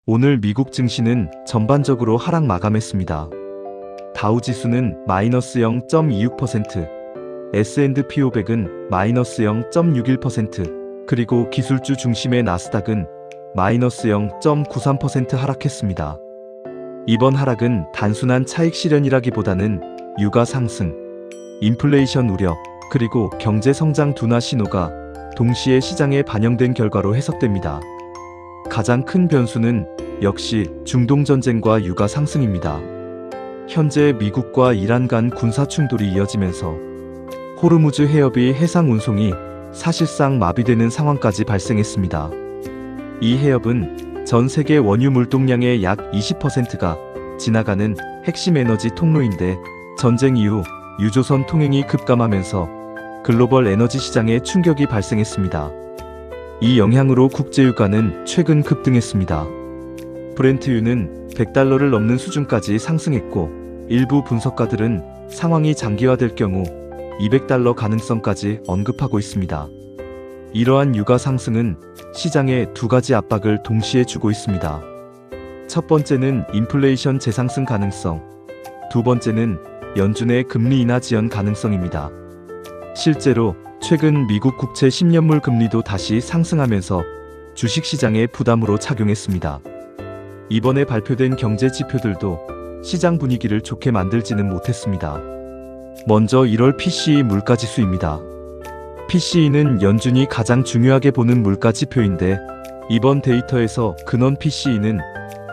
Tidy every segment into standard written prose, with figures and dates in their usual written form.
오늘 미국 증시는 전반적으로 하락 마감했습니다. 다우지수는 마이너스 0.26%, S&P 500은 마이너스 0.61%, 그리고 기술주 중심의 나스닥은 마이너스 0.93% 하락했습니다. 이번 하락은 단순한 차익 실현이라기보다는 유가 상승, 인플레이션 우려, 그리고 경제 성장 둔화 신호가 동시에 시장에 반영된 결과로 해석됩니다. 가장 큰 변수는 역시 중동 전쟁과 유가 상승입니다. 현재 미국과 이란 간 군사 충돌이 이어지면서 호르무즈 해협의 해상 운송이 사실상 마비되는 상황까지 발생했습니다. 이 해협은 전 세계 원유 물동량의 약 20%가 지나가는 핵심 에너지 통로인데 전쟁 이후 유조선 통행이 급감하면서 글로벌 에너지 시장에 충격이 발생했습니다. 이 영향으로 국제유가는 최근 급등했습니다. 브렌트유는 $100를 넘는 수준까지 상승했고 일부 분석가들은 상황이 장기화될 경우 $200 가능성까지 언급하고 있습니다. 이러한 유가 상승은 시장에 두 가지 압박을 동시에 주고 있습니다. 첫 번째는 인플레이션 재상승 가능성, 두 번째는 연준의 금리 인하 지연 가능성입니다. 실제로 최근 미국 국채 10년물 금리도 다시 상승하면서 주식시장에 부담으로 작용했습니다. 이번에 발표된 경제 지표들도 시장 분위기를 좋게 만들지는 못했습니다. 먼저 1월 PCE 물가지수입니다. PCE는 연준이 가장 중요하게 보는 물가 지표인데 이번 데이터에서 근원 PCE는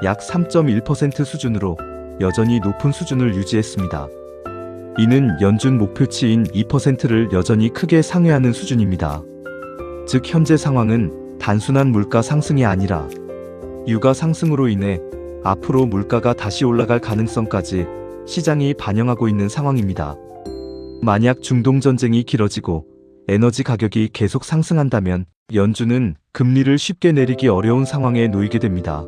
약 3.1% 수준으로 여전히 높은 수준을 유지했습니다. 이는 연준 목표치인 2%를 여전히 크게 상회하는 수준입니다. 즉 현재 상황은 단순한 물가 상승이 아니라 유가 상승으로 인해 앞으로 물가가 다시 올라갈 가능성까지 시장이 반영하고 있는 상황입니다. 만약 중동 전쟁이 길어지고 에너지 가격이 계속 상승한다면 연준은 금리를 쉽게 내리기 어려운 상황에 놓이게 됩니다.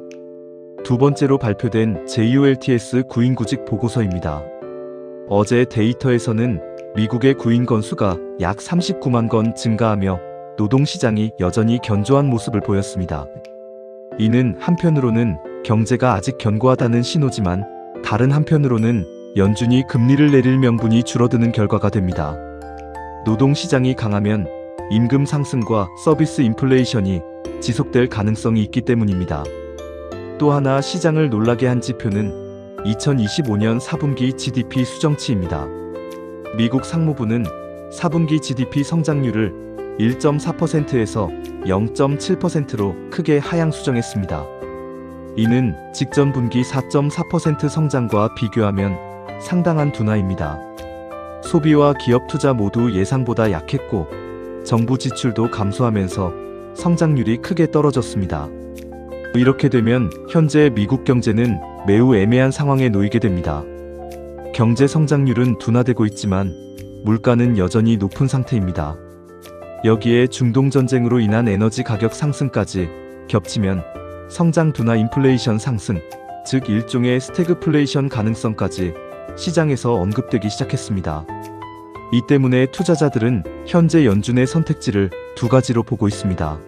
두 번째로 발표된 JOLTS 구인구직 보고서입니다. 어제 데이터에서는 미국의 구인 건수가 약 39만 건 증가하며 노동시장이 여전히 견조한 모습을 보였습니다. 이는 한편으로는 경제가 아직 견고하다는 신호지만 다른 한편으로는 연준이 금리를 내릴 명분이 줄어드는 결과가 됩니다. 노동시장이 강하면 임금 상승과 서비스 인플레이션이 지속될 가능성이 있기 때문입니다. 또 하나 시장을 놀라게 한 지표는 2025년 4분기 GDP 수정치입니다. 미국 상무부는 4분기 GDP 성장률을 1.4%에서 0.7%로 크게 하향 수정했습니다. 이는 직전 분기 4.4% 성장과 비교하면 상당한 둔화입니다. 소비와 기업 투자 모두 예상보다 약했고 정부 지출도 감소하면서 성장률이 크게 떨어졌습니다. 이렇게 되면 현재 미국 경제는 매우 애매한 상황에 놓이게 됩니다. 경제 성장률은 둔화되고 있지만 물가는 여전히 높은 상태입니다. 여기에 중동 전쟁으로 인한 에너지 가격 상승까지 겹치면 성장 둔화 인플레이션 상승, 즉 일종의 스태그플레이션 가능성까지 시장에서 언급되기 시작했습니다. 이 때문에 투자자들은 현재 연준의 선택지를 두 가지로 보고 있습니다.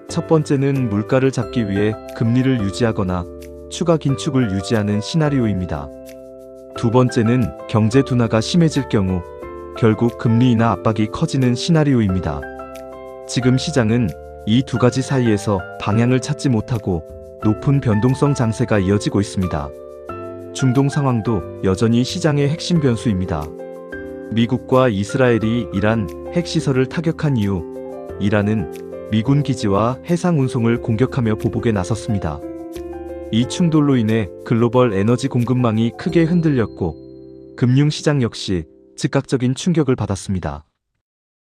첫 번째는 물가를 잡기 위해 금리를 유지하거나 추가 긴축을 유지하는 시나리오입니다. 두 번째는 경제 둔화가 심해질 경우 결국 금리 인하 압박이 커지는 시나리오입니다. 지금 시장은 이 두 가지 사이에서 방향을 찾지 못하고 높은 변동성 장세가 이어지고 있습니다. 중동 상황도 여전히 시장의 핵심 변수입니다. 미국과 이스라엘이 이란 핵시설을 타격한 이후 이란은 미군 기지와 해상 운송을 공격하며 보복에 나섰습니다. 이 충돌로 인해 글로벌 에너지 공급망이 크게 흔들렸고 금융시장 역시 즉각적인 충격을 받았습니다.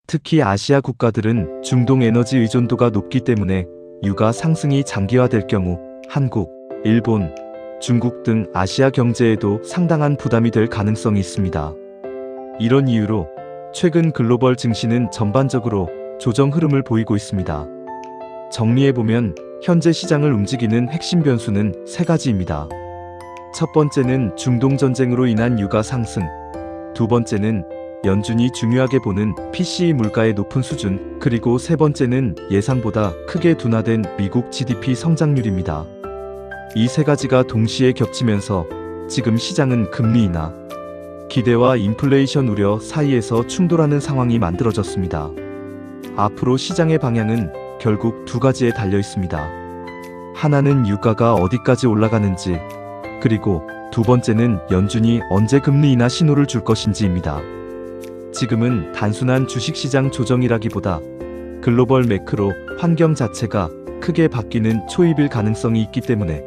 특히 아시아 국가들은 중동 에너지 의존도가 높기 때문에 유가 상승이 장기화될 경우 한국, 일본, 중국 등 아시아 경제에도 상당한 부담이 될 가능성이 있습니다. 이런 이유로 최근 글로벌 증시는 전반적으로 조정 흐름을 보이고 있습니다. 정리해보면 현재 시장을 움직이는 핵심 변수는 세 가지입니다. 첫 번째는 중동 전쟁으로 인한 유가 상승, 두 번째는 연준이 중요하게 보는 PCE 물가의 높은 수준, 그리고 세 번째는 예상보다 크게 둔화된 미국 GDP 성장률입니다. 이 세 가지가 동시에 겹치면서 지금 시장은 금리 인하, 기대와 인플레이션 우려 사이에서 충돌하는 상황이 만들어졌습니다. 앞으로 시장의 방향은 결국 두 가지에 달려 있습니다. 하나는 유가가 어디까지 올라가는지, 그리고 두 번째는 연준이 언제 금리 인하 신호를 줄 것인지입니다. 지금은 단순한 주식시장 조정이라기보다 글로벌 매크로 환경 자체가 크게 바뀌는 초입일 가능성이 있기 때문에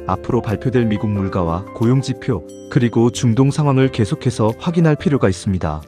앞으로 발표될 미국 물가와 고용 지표, 그리고 중동 상황을 계속해서 확인할 필요가 있습니다.